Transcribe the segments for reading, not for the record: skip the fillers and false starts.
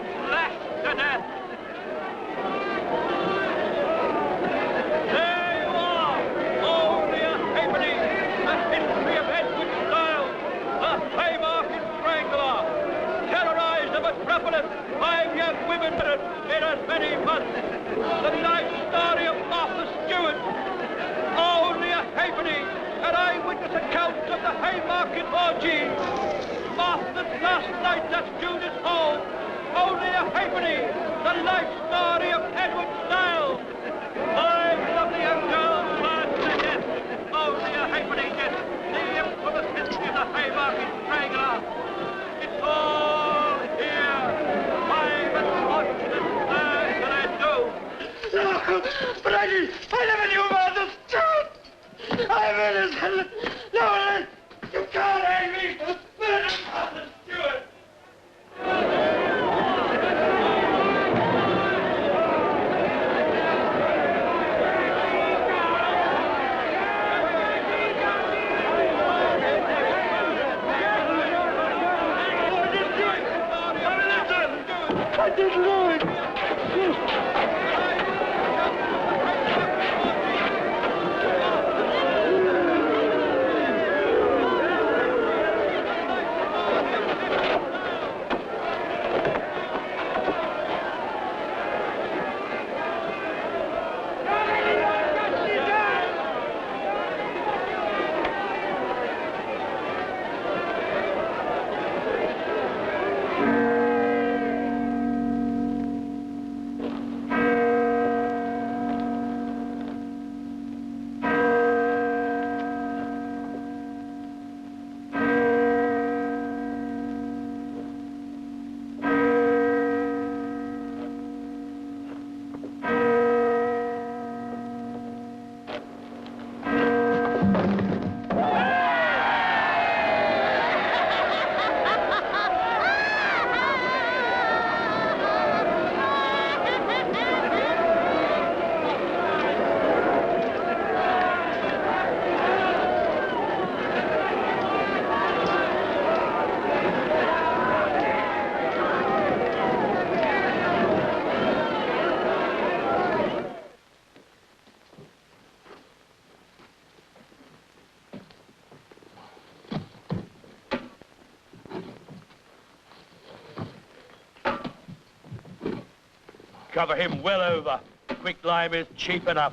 get lashed to death. There you are, only a halfpenny, the history of Edward Styles, the Haymarket Strangler, terrorized the metropolis, 5 young women in as many months. The life story of Martha Stewart, only a halfpenny, an eyewitness account of the Haymarket orgy. Martha's last night at Judas Hole, only a halfpenny, the life story of Edward Styles. 5 lovely young girls burned to death, only a halfpenny, yes, the infamous history of the Haymarket Strangler. It's all here, 5 unfortunate thirds that I do. No, but I never knew about this truth. I'm innocent. No, you can't hang me for murder, Martha Stewart. I didn't do it. Cover him well over. Quicklime is cheap enough.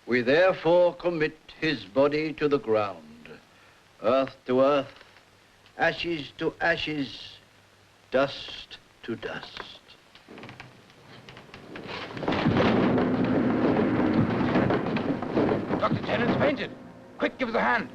We therefore commit his body to the ground, earth to earth, ashes to ashes, dust to dust. Dr. Tennant's fainted. Quick, give us a hand.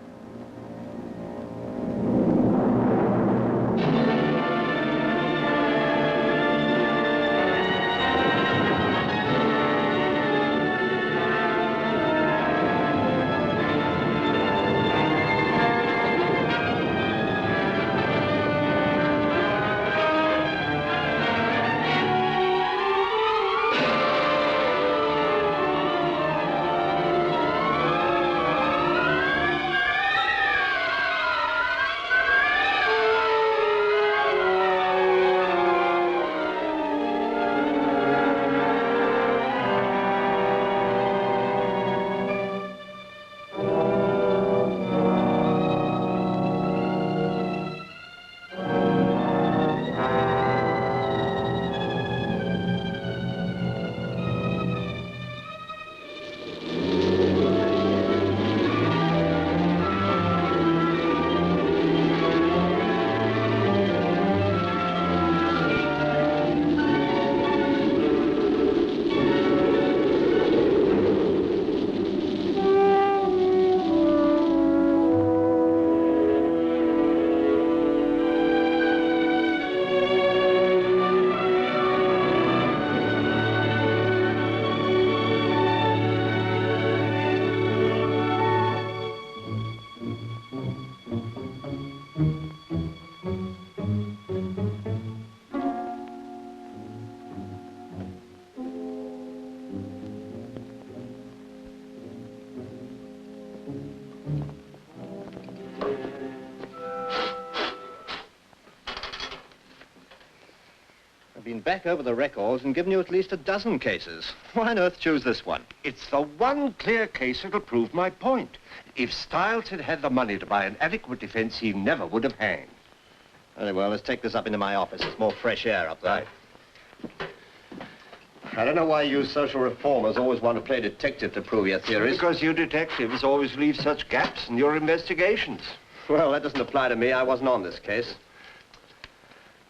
I've been back over the records and given you at least a dozen cases. Why on earth choose this one? It's the one clear case that'll prove my point. If Stiles had had the money to buy an adequate defense, he never would have hanged. Very well, let's take this up into my office. It's more fresh air up there. Right. I don't know why you social reformers always want to play detective to prove your theories. Because you detectives always leave such gaps in your investigations. Well, that doesn't apply to me. I wasn't on this case.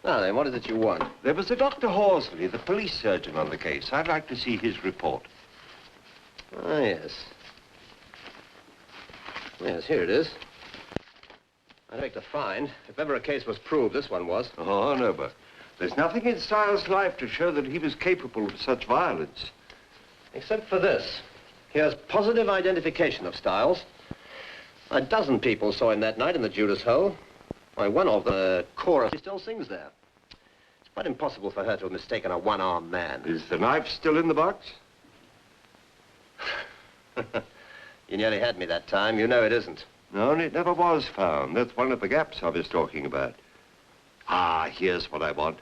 Now then, what is it you want? There was a Dr. Horsley, the police surgeon on the case. I'd like to see his report. Ah, yes. Yes, here it is. I'd make the find. If ever a case was proved, this one was. Oh, no, but there's nothing in Stiles' life to show that he was capable of such violence. Except for this. Here's positive identification of Stiles. A dozen people saw him that night in the Judas Hole. Why, one of the chorus still sings there. It's quite impossible for her to have mistaken a one-armed man. Is the knife still in the box? You nearly had me that time. You know it isn't. No, and it never was found. That's one of the gaps I was talking about. Ah, here's what I want.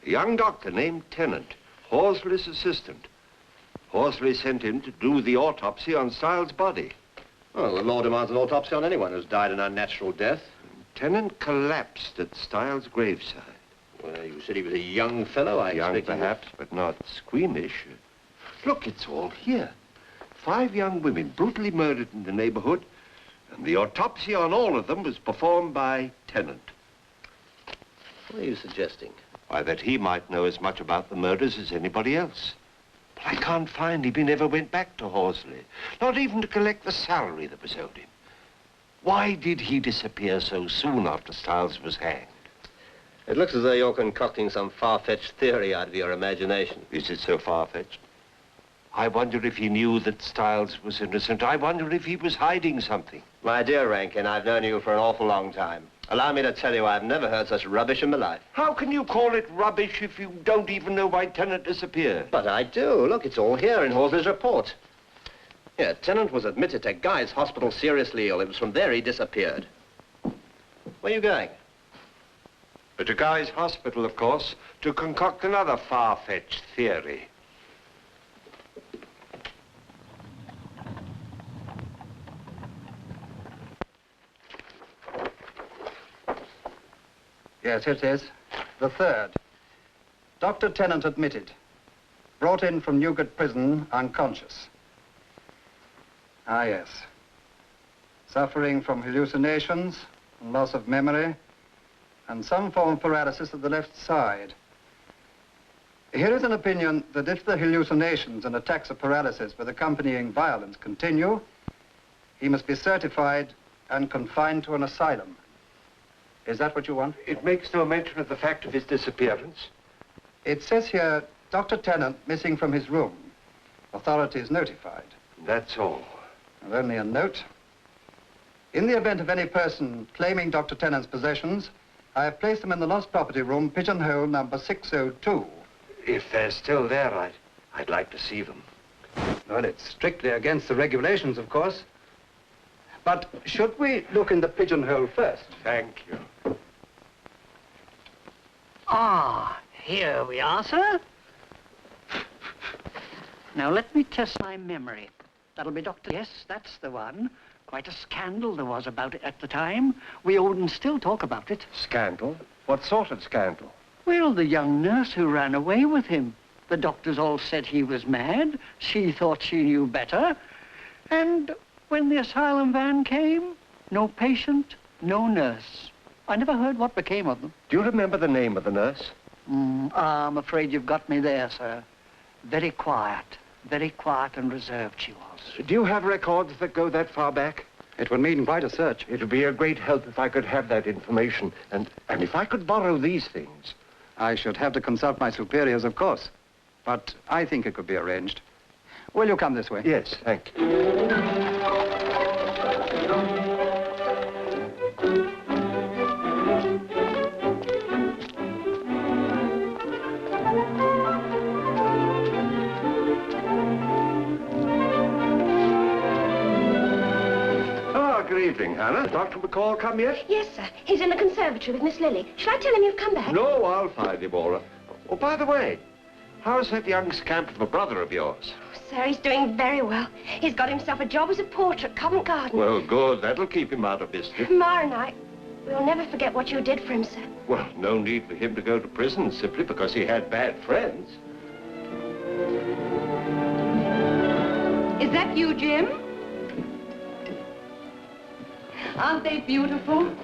A young doctor named Tennant, Horsley's assistant. Horsley sent him to do the autopsy on Stiles' body. Well, the law demands an autopsy on anyone who's died an unnatural death. Tennant collapsed at Stiles' graveside. Well, you said he was a young fellow. Young, perhaps, but not squeamish. Look, it's all here. 5 young women brutally murdered in the neighborhood, and the autopsy on all of them was performed by Tennant. What are you suggesting? Why, that he might know as much about the murders as anybody else. But I can't find him. He never went back to Horsley, not even to collect the salary that was owed him. Why did he disappear so soon after Stiles was hanged? It looks as though you're concocting some far-fetched theory out of your imagination. Is it so far-fetched? I wonder if he knew that Stiles was innocent. I wonder if he was hiding something. My dear Rankin, I've known you for an awful long time. Allow me to tell you I've never heard such rubbish in my life. How can you call it rubbish if you don't even know why Tennant disappeared? But I do. Look, it's all here in Horsley's report. Yeah, Tennant was admitted to Guy's Hospital seriously ill. It was from there he disappeared. Where are you going? But to Guy's Hospital, of course, to concoct another far-fetched theory. Yes, it is. The third. Dr. Tennant admitted. Brought in from Newgate Prison, unconscious. Ah, yes. Suffering from hallucinations, and loss of memory, and some form of paralysis of the left side. Here is an opinion that if the hallucinations and attacks of paralysis with accompanying violence continue, he must be certified and confined to an asylum. Is that what you want? It makes no mention of the fact of his disappearance. It says here, Dr. Tennant missing from his room. Authorities notified. That's all. And only a note. In the event of any person claiming Dr. Tennant's possessions, I have placed them in the lost property room, pigeonhole number 602. If they're still there, I'd like to see them. Well, it's strictly against the regulations, of course. But should we look in the pigeonhole first? Thank you. Ah, here we are, sir. Now, let me test my memory. That'll be Dr. Yes, that's the one. Quite a scandal there was about it at the time. We wouldn't still talk about it. Scandal? What sort of scandal? Well, the young nurse who ran away with him. The doctors all said he was mad. She thought she knew better. And when the asylum van came, no patient, no nurse. I never heard what became of them. Do you remember the name of the nurse? I'm afraid you've got me there, sir. Very quiet and reserved she was. Do you have records that go that far back? It would mean quite a search. It would be a great help if I could have that information. And if I could borrow these things. I should have to consult my superiors, of course. But I think it could be arranged. Will you come this way? Yes, thank you. evening, Hannah. Dr. McCall come yet? Yes, sir. He's in the conservatory with Miss Lily. Shall I tell him you've come back? No, I'll find him, all right. Oh, by the way, how's that young scamp of a brother of yours? Oh, sir, he's doing very well. He's got himself a job as a porter at Covent Garden. Well, good. That'll keep him out of mischief. Ma and I, we'll never forget what you did for him, sir. Well, no need for him to go to prison simply because he had bad friends. Is that you, Jim? Aren't they beautiful?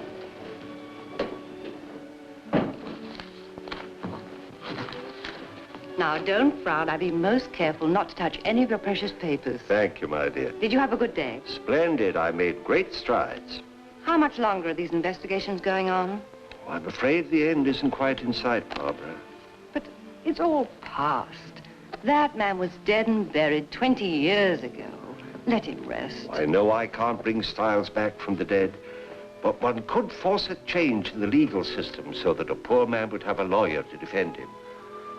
Now, don't frown. I'll be most careful not to touch any of your precious papers. Thank you, my dear. Did you have a good day? Splendid. I made great strides. How much longer are these investigations going on? Oh, I'm afraid the end isn't quite in sight, Barbara. But it's all past. That man was dead and buried 20 years ago. Let him rest. I know I can't bring Styles back from the dead, but one could force a change in the legal system so that a poor man would have a lawyer to defend him.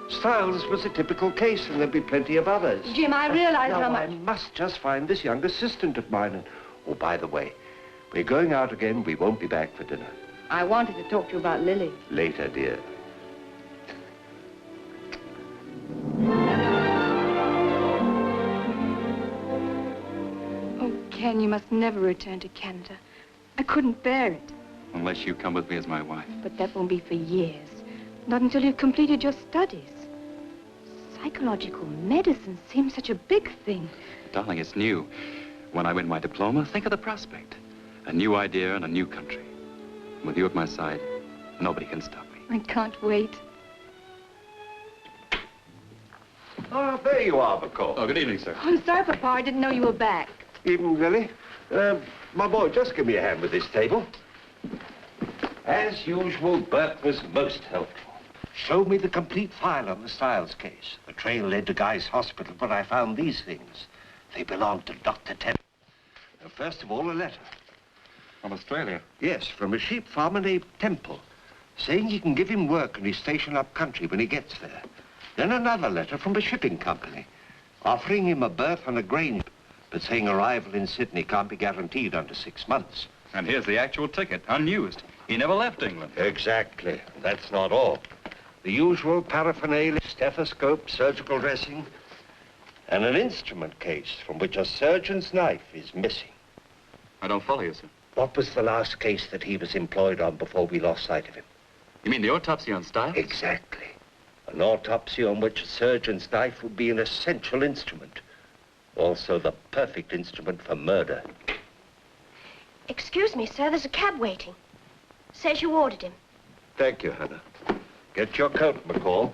Styles was a typical case, and there'll be plenty of others. Jim, I realize how much... I must just find this young assistant of mine. And, oh, by the way, we're going out again. We won't be back for dinner. I wanted to talk to you about Lily. Later, dear. Oh, Ken, you must never return to Canada. I couldn't bear it. Unless you come with me as my wife. But that won't be for years. Not until you've completed your studies. Psychological medicine seems such a big thing. Darling, it's new. When I win my diploma, think of the prospect. A new idea and a new country. With you at my side, nobody can stop me. I can't wait. Ah, there you are, McCall. Oh, good evening, sir. Oh, I'm sorry, Papa. I didn't know you were back. Evening, Lily. My boy, just give me a hand with this table. As usual, Bert was most helpful. Showed me the complete file on the Styles case. The trail led to Guy's hospital, but I found these things. They belonged to Dr. Tennant. First of all, a letter. From Australia? Yes, from a sheep farmer named Temple, saying he can give him work in his station up country when he gets there. Then another letter from a shipping company, offering him a berth on a grain, but saying arrival in Sydney can't be guaranteed under 6 months. And here's the actual ticket, unused. He never left England. Exactly. That's not all. The usual paraphernalia, stethoscope, surgical dressing, and an instrument case from which a surgeon's knife is missing. I don't follow you, sir. What was the last case that he was employed on before we lost sight of him? You mean the autopsy on Styles? Exactly. An autopsy on which a surgeon's knife would be an essential instrument. Also the perfect instrument for murder. Excuse me, sir. There's a cab waiting. Says you ordered him. Thank you, Hannah. Get your coat, McCall.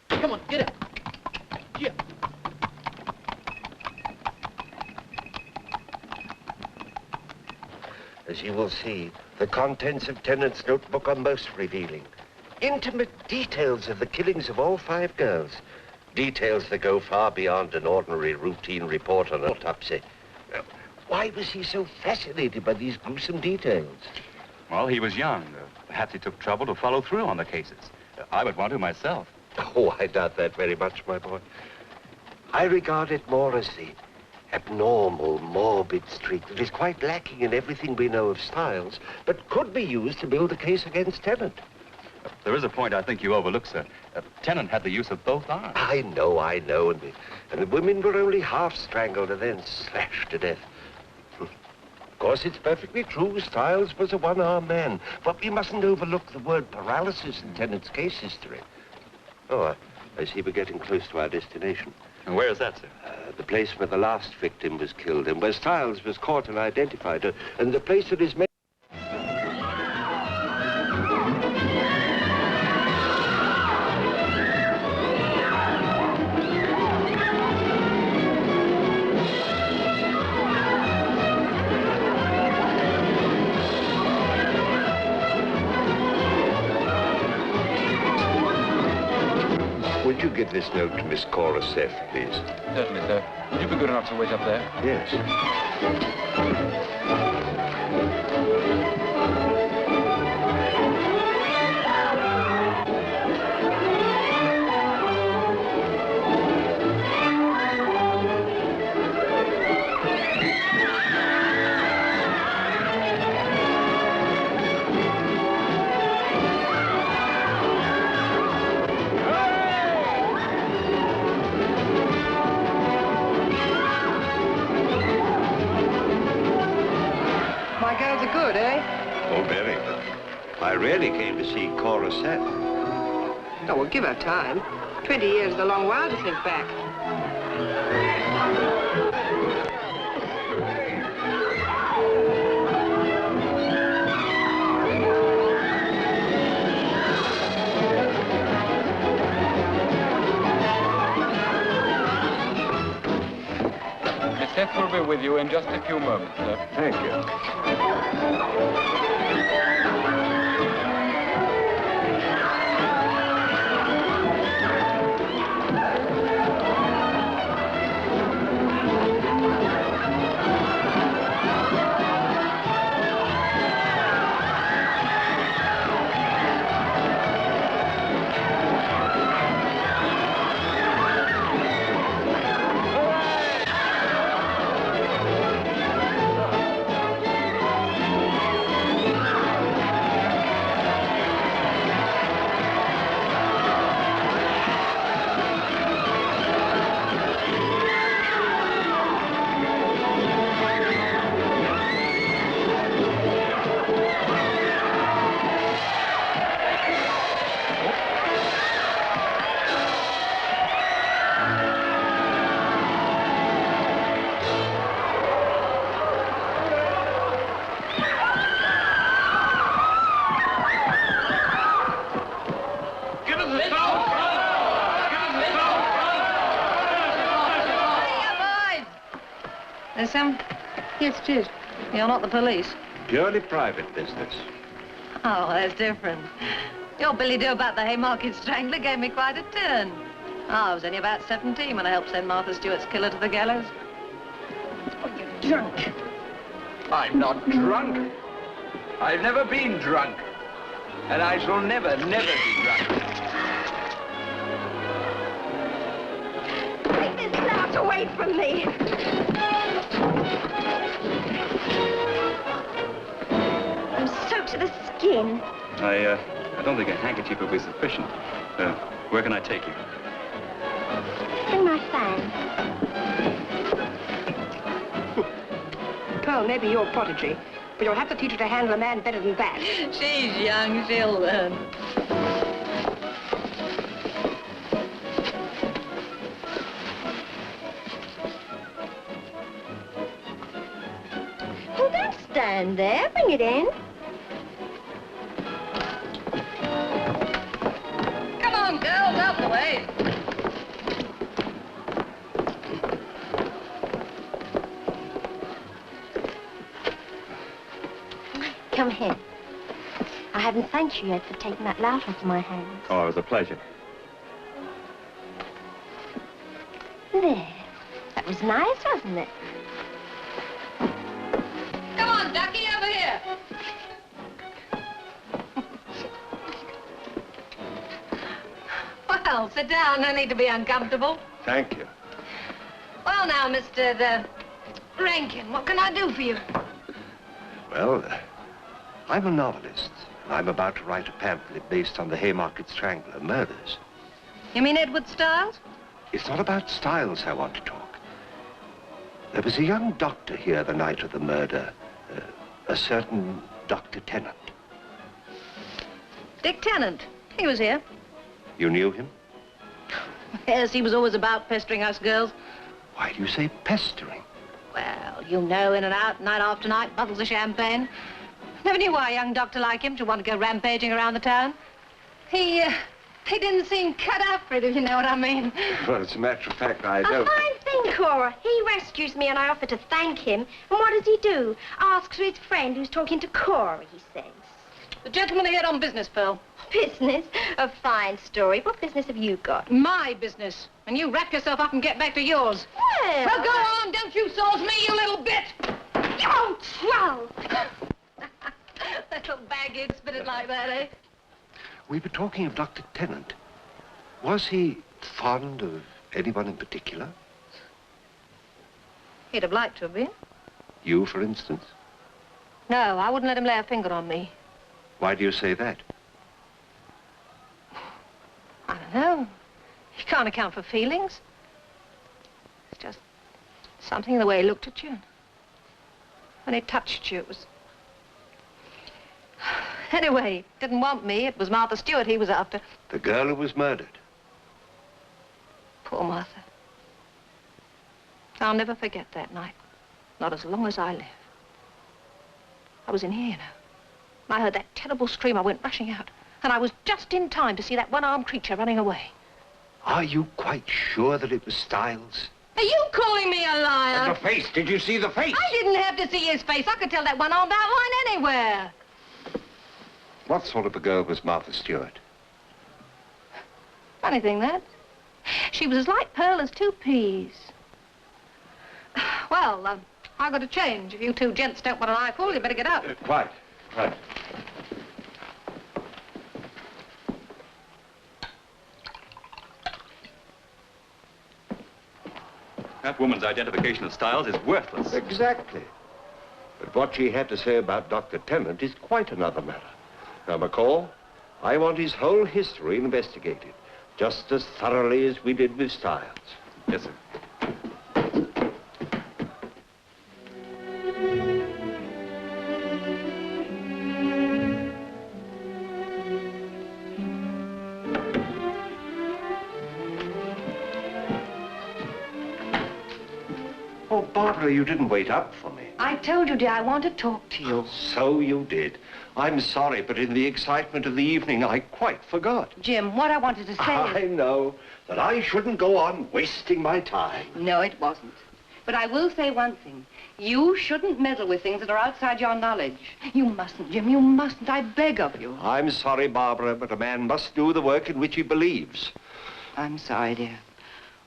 Come on, get it. Yeah. As you will see, the contents of Tennant's notebook are most revealing. Intimate details of the killings of all 5 girls. Details that go far beyond an ordinary routine report on an autopsy. Now, why was he so fascinated by these gruesome details? Well, he was young. Perhaps he took trouble to follow through on the cases. I would want to myself. Oh, I doubt that very much, my boy. I regard it more as the abnormal, morbid streak that is quite lacking in everything we know of Styles, but could be used to build a case against Tennant. There is a point I think you overlook, sir. Tennant had the use of both arms. I know. And the women were only half strangled and then slashed to death. Of course, it's perfectly true Styles was a one-armed man, but we mustn't overlook the word paralysis in Tennant's case history. Oh, I see we're getting close to our destination. And where is that, sir? The place where the last victim was killed and where Styles was caught and identified, and the place that is... Would you give this note to Miss Cora Seth, please? Certainly, sir. Would you be good enough to wait up there? Yes. My girls are good, eh? Oh, very good. I really came to see Cora Seth. Oh, well, give her time. 20 years is a long while to think back. Miss Seth will be with you in just a few moments, sir. Thank you. There's some... Yes, it is. You're not the police. Purely private business. Oh, that's different. Your billy-do about the Haymarket Strangler gave me quite a turn. Oh, I was only about 17 when I helped send Martha Stewart's killer to the gallows. Oh, you're drunk. I'm not drunk. I've never been drunk. And I shall never be drunk. Take this lout away from me. I'm soaked to the skin. I don't think a handkerchief will be sufficient. Where can I take you? Bring my fan. Pearl may be your prodigy, but you'll have to teach her to handle a man better than that. She's young, she'll learn. Oh, don't stand there. Bring it in. Come on, girls, out the way. Come here. I haven't thanked you yet for taking that lout off my hands. Oh, it was a pleasure. There. That was nice, wasn't it? Come on, Ducky, over here. Well, sit down. No need to be uncomfortable. Thank you. Well, now, Mr. Rankin, what can I do for you? Well, I'm a novelist. I'm about to write a pamphlet based on the Haymarket Strangler murders. You mean Edward Stiles? It's not about Styles I want to talk. There was a young doctor here the night of the murder, a certain Dr. Tennant. Dick Tennant. He was here. You knew him? Yes, he was always about pestering us girls. Why do you say pestering? Well, you know, in and out, night after night, bottles of champagne. Never knew why a young doctor like him should want to go rampaging around the town. He didn't seem cut out for it, if you know what I mean. Well, as a matter of fact, I A don't... fine thing, Cora. He rescues me and I offer to thank him. And what does he do? Asks for his friend who's talking to Cora, he says. The gentleman here on business, Pearl. business? A fine story. What business have you got? My business. And you wrap yourself up and get back to yours. Well, Well, go on. Don't you sauce me, you little bit. Ouch! Well, Little baggage, spit it like that, eh? We were talking of Dr. Tennant. Was he fond of anyone in particular? He'd have liked to have been. You, for instance? No, I wouldn't let him lay a finger on me. Why do you say that? I don't know. You can't account for feelings. It's just something in the way he looked at you. When he touched you, it was... Anyway, he didn't want me. It was Martha Stewart he was after. The girl who was murdered. Poor Martha. I'll never forget that night. Not as long as I live. I was in here, you know. I heard that terrible scream. I went rushing out. And I was just in time to see that one-armed creature running away. Are you quite sure that it was Styles? Are you calling me a liar? And the face. Did you see the face? I didn't have to see his face. I could tell that one-armed outline anywhere. What sort of a girl was Martha Stewart? Funny thing, that. She was as light pearl as 2 peas. Well, I've got to change. If you two gents don't want an eyeful, you better get up. Quite. Right. That woman's identification of Styles is worthless. Exactly. But what she had to say about Dr. Tennant is quite another matter. Now, McCall, I want his whole history investigated, just as thoroughly as we did with Styles. Yes, sir. Oh, Barbara, you didn't wait up for me. I told you, dear, I want to talk to you. So you did. I'm sorry, but in the excitement of the evening, I quite forgot. Jim, what I wanted to say I know that I shouldn't go on wasting my time. No, it wasn't. But I will say one thing. You shouldn't meddle with things that are outside your knowledge. You mustn't, Jim, you mustn't. I beg of you. I'm sorry, Barbara, but a man must do the work in which he believes. I'm sorry, dear.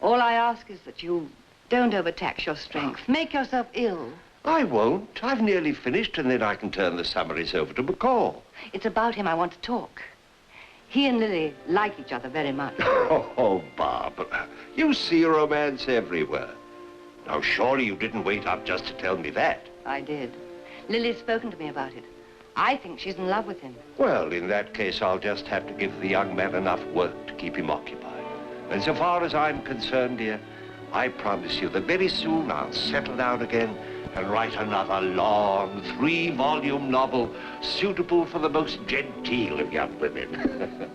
All I ask is that you don't overtax your strength. Make yourself ill. I won't. I've nearly finished, and then I can turn the summaries over to McCall. It's about him I want to talk. He and Lily like each other very much. Oh, Barbara, you see romance everywhere. Now, surely you didn't wait up just to tell me that. I did. Lily's spoken to me about it. I think she's in love with him. Well, in that case, I'll just have to give the young man enough work to keep him occupied. And so far as I'm concerned, dear, I promise you that very soon I'll settle down again and write another long 3-volume novel suitable for the most genteel of young women.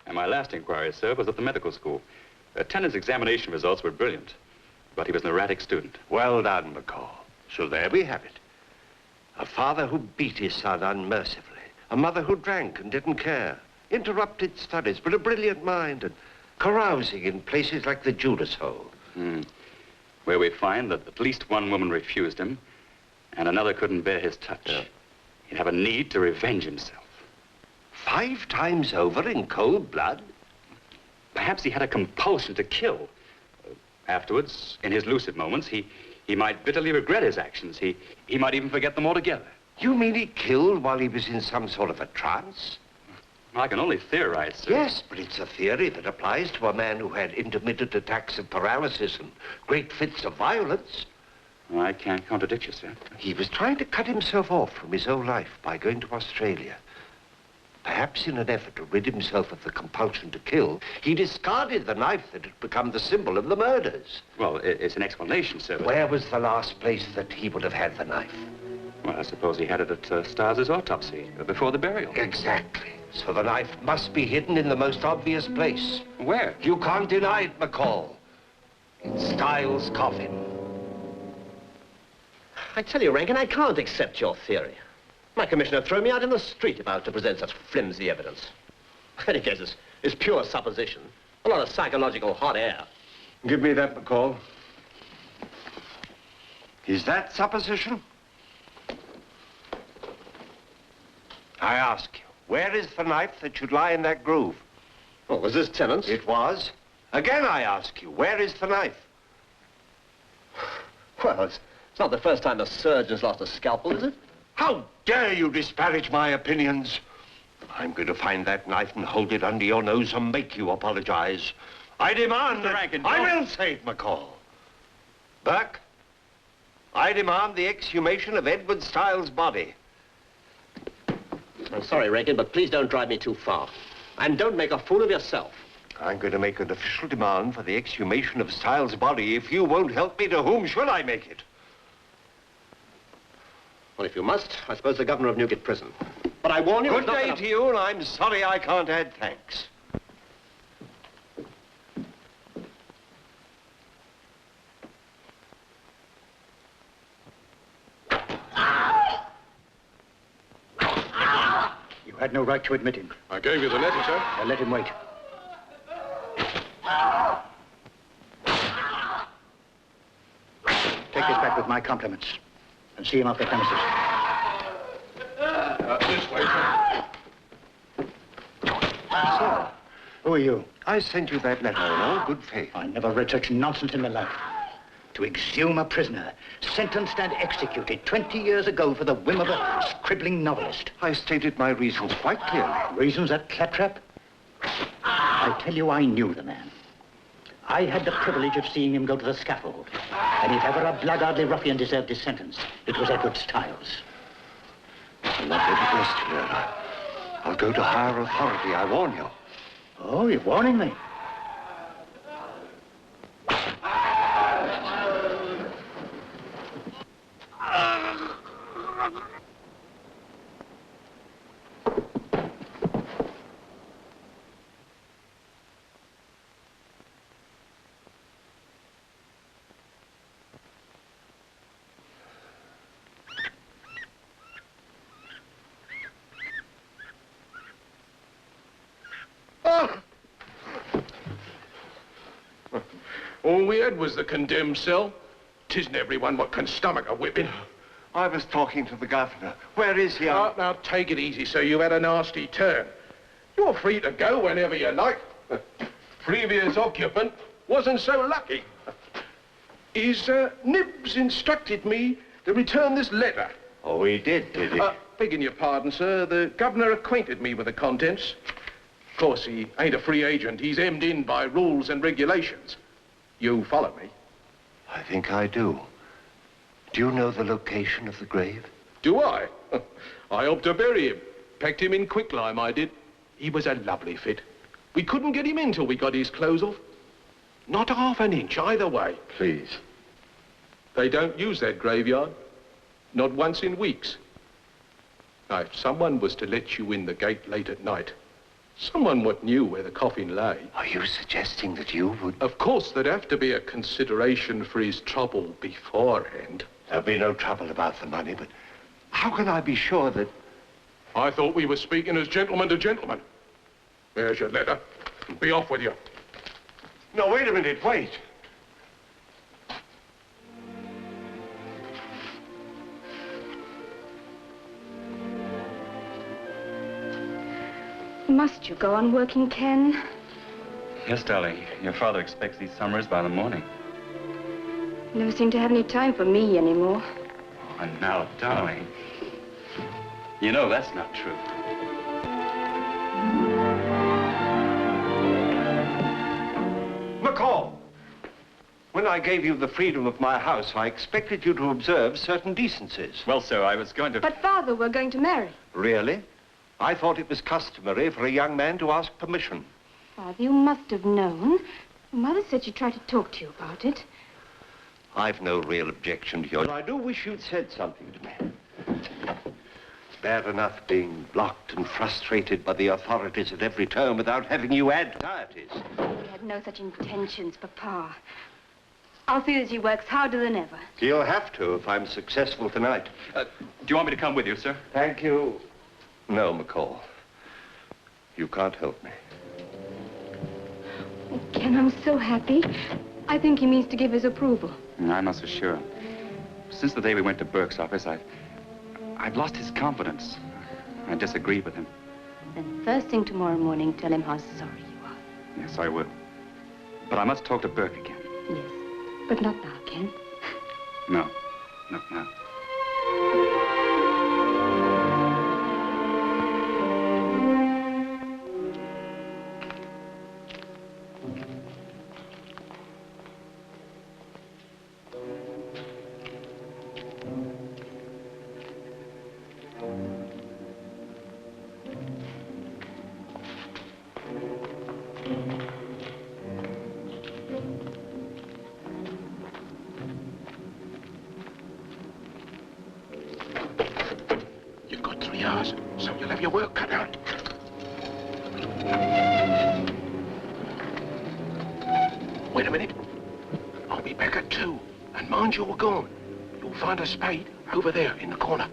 And my last inquiry, sir, was at the medical school. Tennant's examination results were brilliant, but he was an erratic student. Well done, McCall. So there we have it. A father who beat his son unmercifully. A mother who drank and didn't care. Interrupted studies, but a brilliant mind, and carousing in places like the Judas Hole. Where we find that at least one woman refused him, and another couldn't bear his touch. Yeah. He'd have a need to revenge himself. 5 times over in cold blood? Perhaps he had a compulsion to kill. Afterwards, in his lucid moments, he might bitterly regret his actions. He might even forget them altogether. You mean he killed while he was in some sort of a trance? I can only theorize, sir. Yes, but it's a theory that applies to a man who had intermittent attacks of paralysis and great fits of violence. I can't contradict you, sir. He was trying to cut himself off from his own life by going to Australia. Perhaps in an effort to rid himself of the compulsion to kill, he discarded the knife that had become the symbol of the murders. Well, it's an explanation, sir. But... Where was the last place that he would have had the knife? Well, I suppose he had it at Stiles's autopsy, before the burial. Exactly. So the knife must be hidden in the most obvious place. Where? You can't deny it, McCall. In Styles' coffin. I tell you, Rankin, I can't accept your theory. My commissioner threw me out in the street if I was to present such flimsy evidence. In any case, it's pure supposition. A lot of psychological hot air. Give me that, McCall. Is that supposition? I ask you, where is the knife that should lie in that groove? Oh, was this Tennant's? It was. Again, I ask you, where is the knife? Well, it's not the first time a surgeon's lost a scalpel, is it? How dare you disparage my opinions? I'm going to find that knife and hold it under your nose and make you apologize. I demand Mr. Rankin, I will say it, McCall. Burke, I demand the exhumation of Edward Styles' body. I'm sorry, Rankin, but please don't drive me too far. And don't make a fool of yourself. I'm going to make an official demand for the exhumation of Styles' body. If you won't help me, to whom should I make it? Well, if you must, I suppose the governor of Newgate Prison. But I warn you... Good day to you, and I'm sorry I can't add thanks. You had no right to admit him. I gave you the letter, sir. Let him wait. Take this back with my compliments and see him off the premises. This way, sir. So, who are you? I sent you that letter in all good faith. I never read such nonsense in my life. To exhume a prisoner, sentenced and executed 20 years ago for the whim of a scribbling novelist. I stated my reasons quite clearly. Reasons, that claptrap? I tell you, I knew the man. I had the privilege of seeing him go to the scaffold. And if ever a blackguardly ruffian deserved his sentence, it was Edward Styles. I'll not let it rest here. I'll go to higher authority, I warn you. Oh, you're warning me? All we had was the condemned cell. 'Tisn't everyone what can stomach a whipping. I was talking to the governor. Where is he? Now, take it easy, sir. You had a nasty turn. You're free to go whenever you like. Previous occupant wasn't so lucky. His Nibs instructed me to return this letter. Oh, he did he? Begging your pardon, sir, the governor acquainted me with the contents. Of course, he ain't a free agent. He's hemmed in by rules and regulations. You follow me? I think I do. Do you know the location of the grave? Do I? I helped to bury him. Packed him in quicklime, I did. He was a lovely fit. We couldn't get him in till we got his clothes off. Not half an inch either way. Please. They don't use that graveyard. Not once in weeks. Now, if someone was to let you in the gate late at night, someone what knew where the coffin lay... Are you suggesting that you would... Of course, there'd have to be a consideration for his trouble beforehand. There'll be no trouble about the money, but how can I be sure that... I thought we were speaking as gentleman to gentleman. There's your letter. Be off with you. No, wait a minute, wait. Must you go on working, Ken? Yes, darling. Your father expects these summers by the morning. You never seem to have any time for me anymore. Oh, and now, darling. You know that's not true. McCall! When I gave you the freedom of my house, I expected you to observe certain decencies. Well, sir, I was going to... But, Father, we're going to marry. Really? I thought it was customary for a young man to ask permission. Father, you must have known. Mother said she'd try to talk to you about it. I've no real objection to yours. I do wish you'd said something to me. It's bad enough being blocked and frustrated by the authorities at every turn without having you add dieties. We had no such intentions, Papa. I'll see that she works harder than ever. You'll have to if I'm successful tonight. Do you want me to come with you, sir? Thank you. No, McCall. You can't help me. Oh, Ken, I'm so happy. I think he means to give his approval. I'm not so sure. Since the day we went to Burke's office, I've lost his confidence. I disagree with him. Then first thing tomorrow morning, tell him how sorry you are. Yes, I will. But I must talk to Burke again. Yes, but not now, Ken. No, not now. So you'll have your work cut out. Wait a minute. I'll be back at 2. And mind you're gone. You'll find a spade over there in the corner.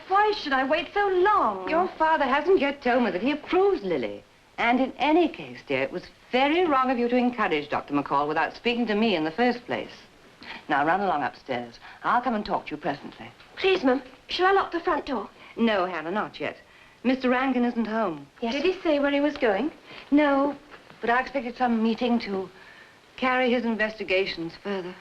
Why should I wait so long? Your father hasn't yet told me that he approves Lily. And in any case, dear, it was very wrong of you to encourage Dr. McCall without speaking to me in the first place. Now, run along upstairs. I'll come and talk to you presently. Please, Mum, shall I lock the front door? No, Hannah, not yet. Mr. Rankin isn't home. Yes. Did he say where he was going? No, but I expected some meeting to carry his investigations further.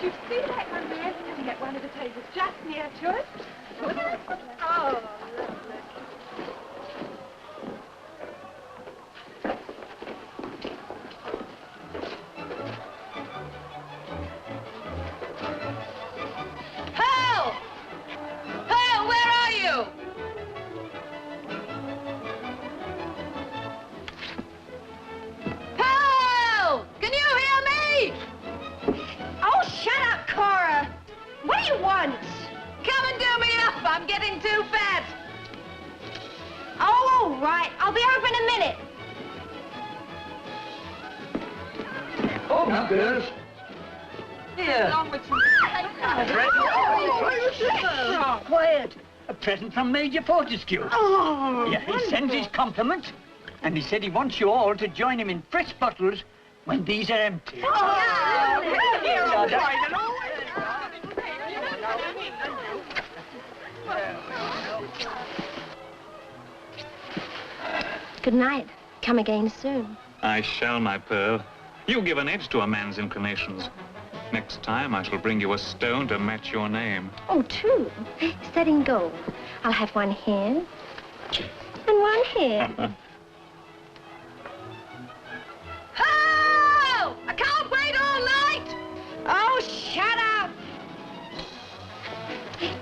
you see that one there? Sitting at one of the tables just near to us. Oh, lovely. Pearl! Pearl, where are you? Pearl! Can you hear me? Oh, shut up, Cora. What do you want? Come and do me up. I'm getting too fat. Oh, all right. I'll be over in a minute. Oh, now, girls. Here. Quiet. A present from Major Fortescue. Oh, yeah, he sends his compliments, and he said he wants you all to join him in fresh bottles when these are empty. Good night. Come again soon. I shall, my Pearl. You give an edge to a man's inclinations. Next time I shall bring you a stone to match your name. Oh, two. Set in gold. I'll have one here and one here. Pearl! I can't wait all night. Oh, shut up!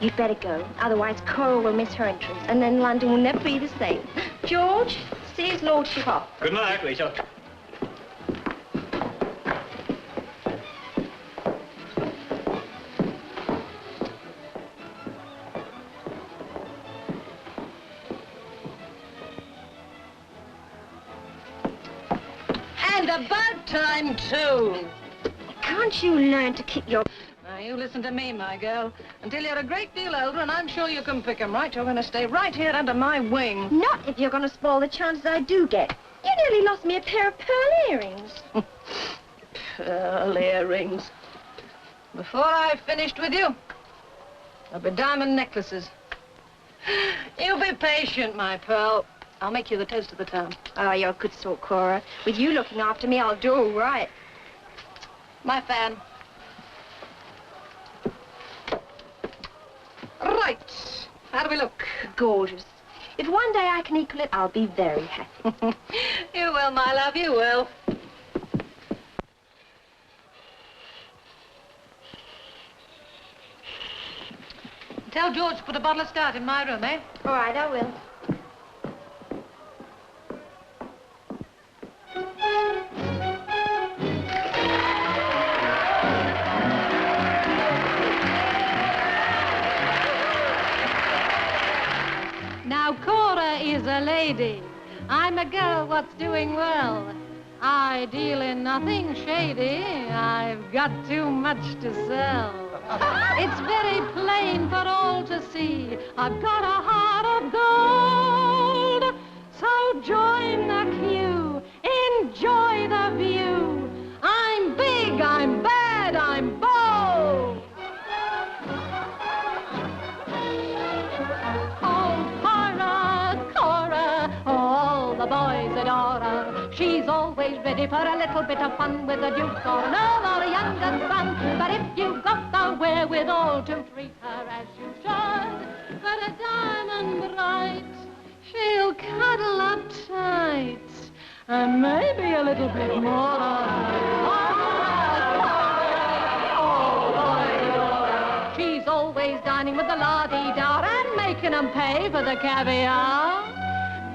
You'd better go. Otherwise, Cora will miss her entrance, and then London will never be the same. George, see his lordship off. Good night. And about time, too. Can't you learn to keep your... Now, you listen to me, my girl. Until you're a great deal older, and I'm sure you can pick 'em right, you're going to stay right here under my wing. Not if you're going to spoil the chances I do get. You nearly lost me a pair of pearl earrings. Pearl earrings. Before I've finished with you, there'll be diamond necklaces. You be patient, my Pearl. I'll make you the toast of the town. Oh, you're a good sort, Cora. With you looking after me, I'll do all right. My fan. Right. How do we look? Gorgeous. If one day I can equal it, I'll be very happy. You will, my love, you will. Tell George to put a bottle of stout in my room, eh? All right, I will. Now, Cora is a lady. I'm a girl what's doing well. I deal in nothing shady. I've got too much to sell. It's very plain for all to see. I've got a heart of gold. So join the queue. Enjoy the view. I'm big, I'm bad, I'm bold. The boys adore her. She's always ready for a little bit of fun with a duke or an earl or a younger son. But if you've got the wherewithal to treat her as you should, but a diamond bright, she'll cuddle up tight, and maybe a little bit more. She's always dining with the la-dee-da and making 'em pay for the caviar.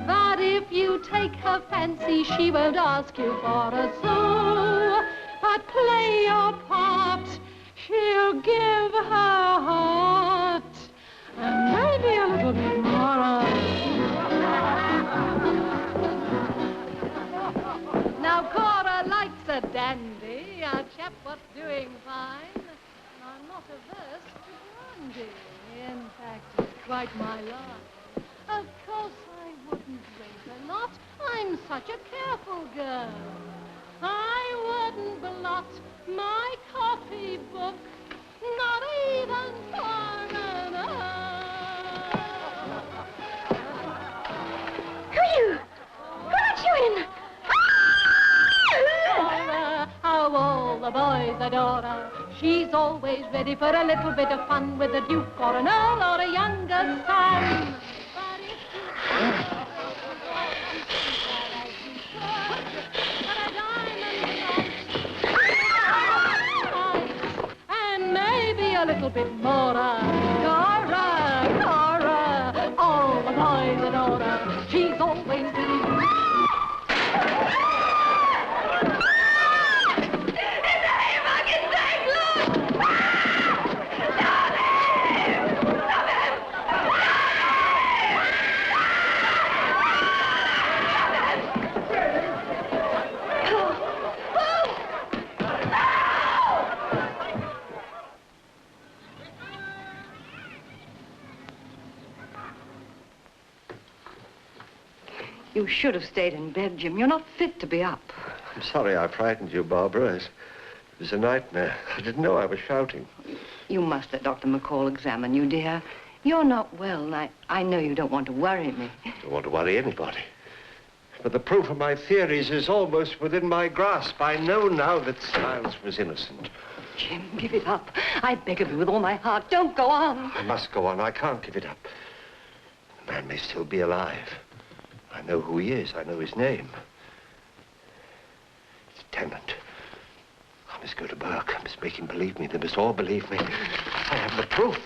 But if you take her fancy, she won't ask you for a sou. But play your part, she'll give her heart, and maybe a little bit more. Now, Cora likes a dandy, a chap what's doing fine. I'm not averse to brandy. In fact, it's quite my line. Of course, I wouldn't drink a lot. I'm such a careful girl. I wouldn't blot my coffee book, not even for an hour. Who are you? Who let you in? How all the boys adore her. She's all always ready for a little bit of fun with a duke or an earl or a younger son. And maybe a little bit more. Cora, Cora, all the boys adore her. She's always ready. You should have stayed in bed, Jim. You're not fit to be up. I'm sorry I frightened you, Barbara. It was a nightmare. I didn't know I was shouting. You must let Dr. McCall examine you, dear. You're not well, and I know you don't want to worry me. I don't want to worry anybody. But the proof of my theories is almost within my grasp. I know now that Stiles was innocent. Jim, give it up. I beg of you with all my heart. Don't go on. I must go on. I can't give it up. The man may still be alive. I know who he is. I know his name. It's Tennant. I must go to Burke. I must make him believe me. They must all believe me. I have the proof.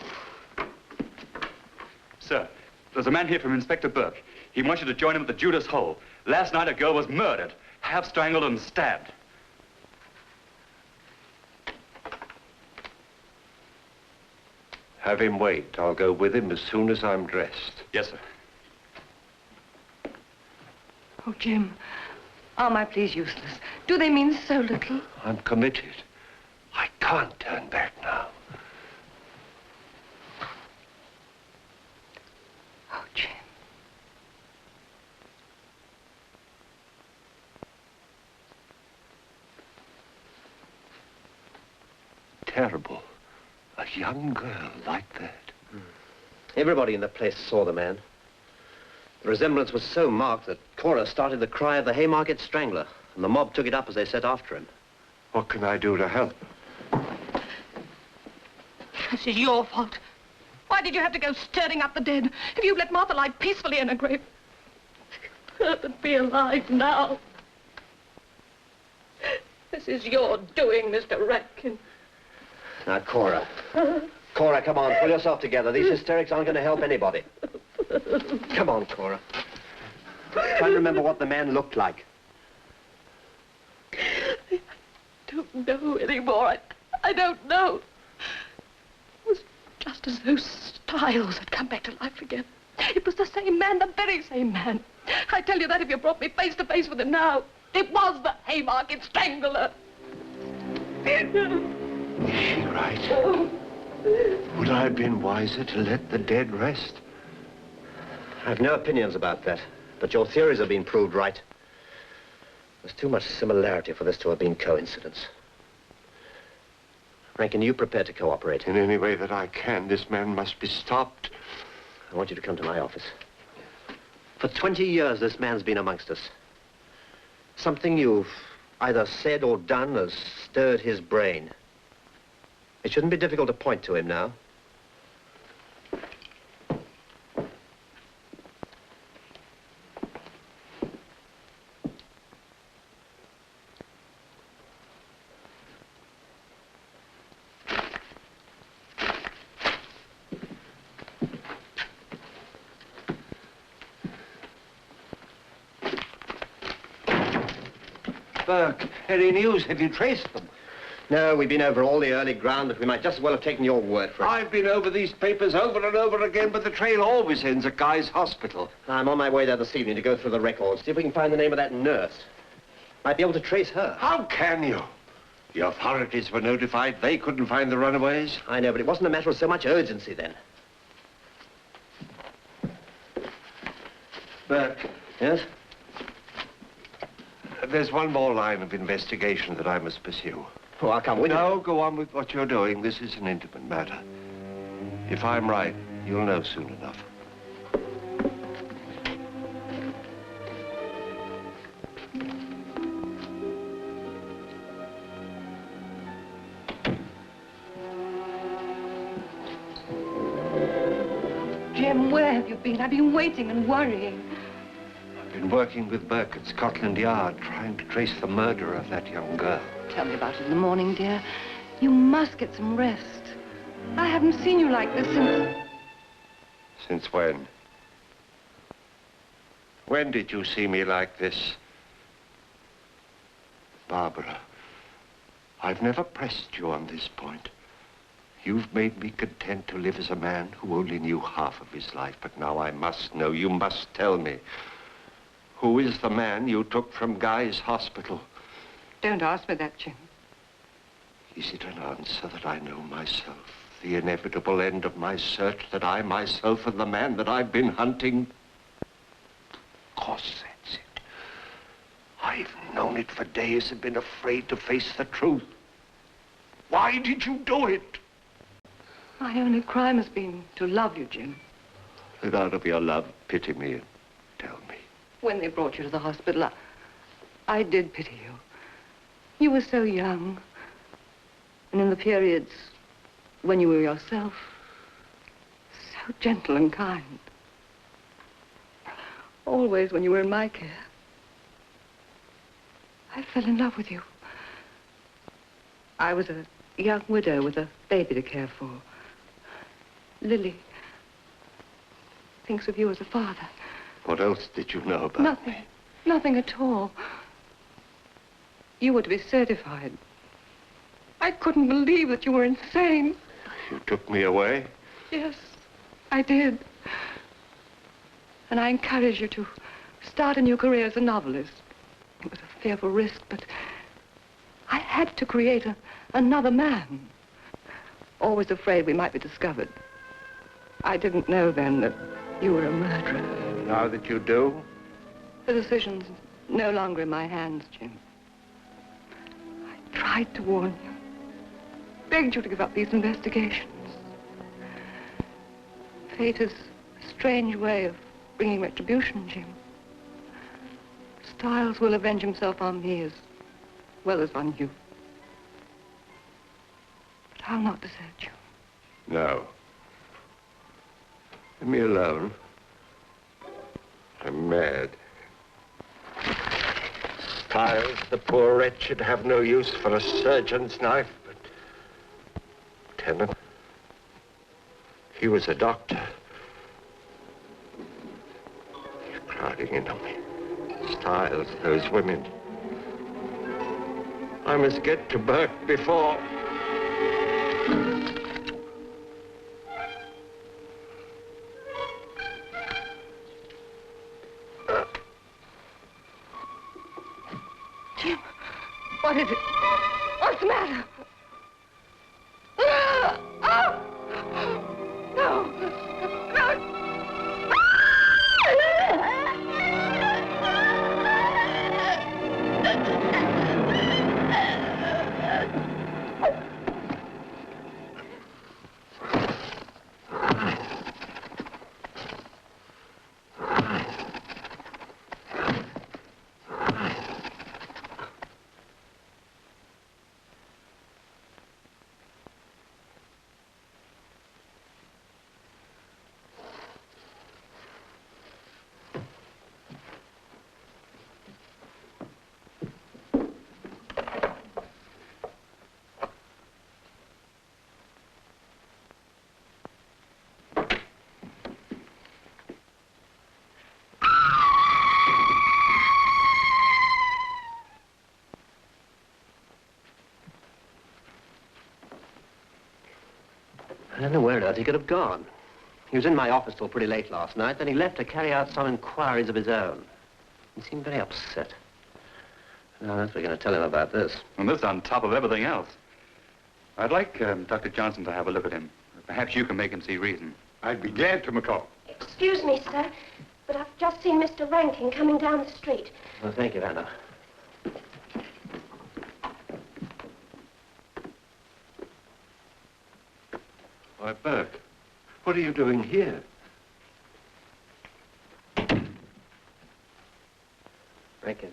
Sir, there's a man here from Inspector Burke. He wants you to join him at the Judas Hole. Last night a girl was murdered, half strangled and stabbed. Have him wait. I'll go with him as soon as I'm dressed. Yes, sir. Oh, Jim, are my pleas useless? Do they mean so little? I'm committed. I can't turn back now. Oh, Jim. Terrible. A young girl like that. Everybody in the place saw the man. The resemblance was so marked that Cora started the cry of the Haymarket Strangler, and the mob took it up as they set after him. What can I do to help? This is your fault. Why did you have to go stirring up the dead? If you'd let Martha lie peacefully in her grave, she'd be alive now. This is your doing, Mr. Ratkin. Now, Cora. Cora, come on, pull yourself together. These hysterics aren't going to help anybody. Come on, Cora. Try and remember what the man looked like. I don't know anymore. I don't know. It was just as though Stiles had come back to life again. It was the same man, the very same man. I tell you that if you brought me face to face with him now. It was the Haymarket Strangler. Is she right? Would I have been wiser to let the dead rest? I have no opinions about that, but your theories have been proved right. There's too much similarity for this to have been coincidence. Rankin, you prepared to cooperate? In any way that I can. This man must be stopped. I want you to come to my office. For 20 years, this man's been amongst us. Something you've either said or done has stirred his brain. It shouldn't be difficult to point to him now. Burke, any news? Have you traced them? No, we've been over all the early ground, but we might just as well have taken your word for it. I've been over these papers over and over again, but the trail always ends at Guy's hospital. I'm on my way there this evening to go through the records, see if we can find the name of that nurse. Might be able to trace her. How can you? The authorities were notified. They couldn't find the runaways. I know, but it wasn't a matter of so much urgency then. Burke. Yes? There's one more line of investigation that I must pursue. Oh, I'll come with you. No, go on with what you're doing. This is an intimate matter. If I'm right, you'll know soon enough. Jim, where have you been? I've been waiting and worrying. I've been working with Burke at Scotland Yard, trying to trace the murderer of that young girl. Tell me about it in the morning, dear. You must get some rest. I haven't seen you like this since... Since when? When did you see me like this? Barbara, I've never pressed you on this point. You've made me content to live as a man who only knew half of his life, but now I must know. You must tell me. Who is the man you took from Guy's hospital? Don't ask me that, Jim. Is it an answer that I know myself? The inevitable end of my search, that I myself am the man that I've been hunting? Of course, that's it. I've known it for days and been afraid to face the truth. Why did you do it? My only crime has been to love you, Jim. Then out of your love, pity me and tell me. When they brought you to the hospital, I did pity you. You were so young. And in the periods when you were yourself, so gentle and kind. Always when you were in my care, I fell in love with you. I was a young widow with a baby to care for. Lily thinks of you as a father. What else did you know about Nothing. me? Nothing at all. You were to be certified. I couldn't believe that you were insane. You took me away? Yes, I did. And I encouraged you to start a new career as a novelist. It was a fearful risk, but I had to create another man. Always afraid we might be discovered. I didn't know then that you were a murderer. Now that you do? The decision's no longer in my hands, Jim. I tried to warn you. Begged you to give up these investigations. Fate is a strange way of bringing retribution, Jim. Styles will avenge himself on me as well as on you. But I'll not desert you. No. Leave me alone. I'm mad. Styles, the poor wretch, should have no use for a surgeon's knife, but Tennant, he was a doctor. He's crowding in on me. Styles, those women. I must get to Burke before... Jim, what is it? What's the matter? No. No. I don't know where on earth he could have gone. He was in my office till pretty late last night, then he left to carry out some inquiries of his own. He seemed very upset. Now, that's we're going to tell him about this. And this on top of everything else. I'd like Dr. Johnson to have a look at him. Perhaps you can make him see reason. I'd be glad to, McCall. Excuse me, sir, but I've just seen Mr. Rankin coming down the street. Well, thank you, Anna. Why, Burke, what are you doing here? Rankin,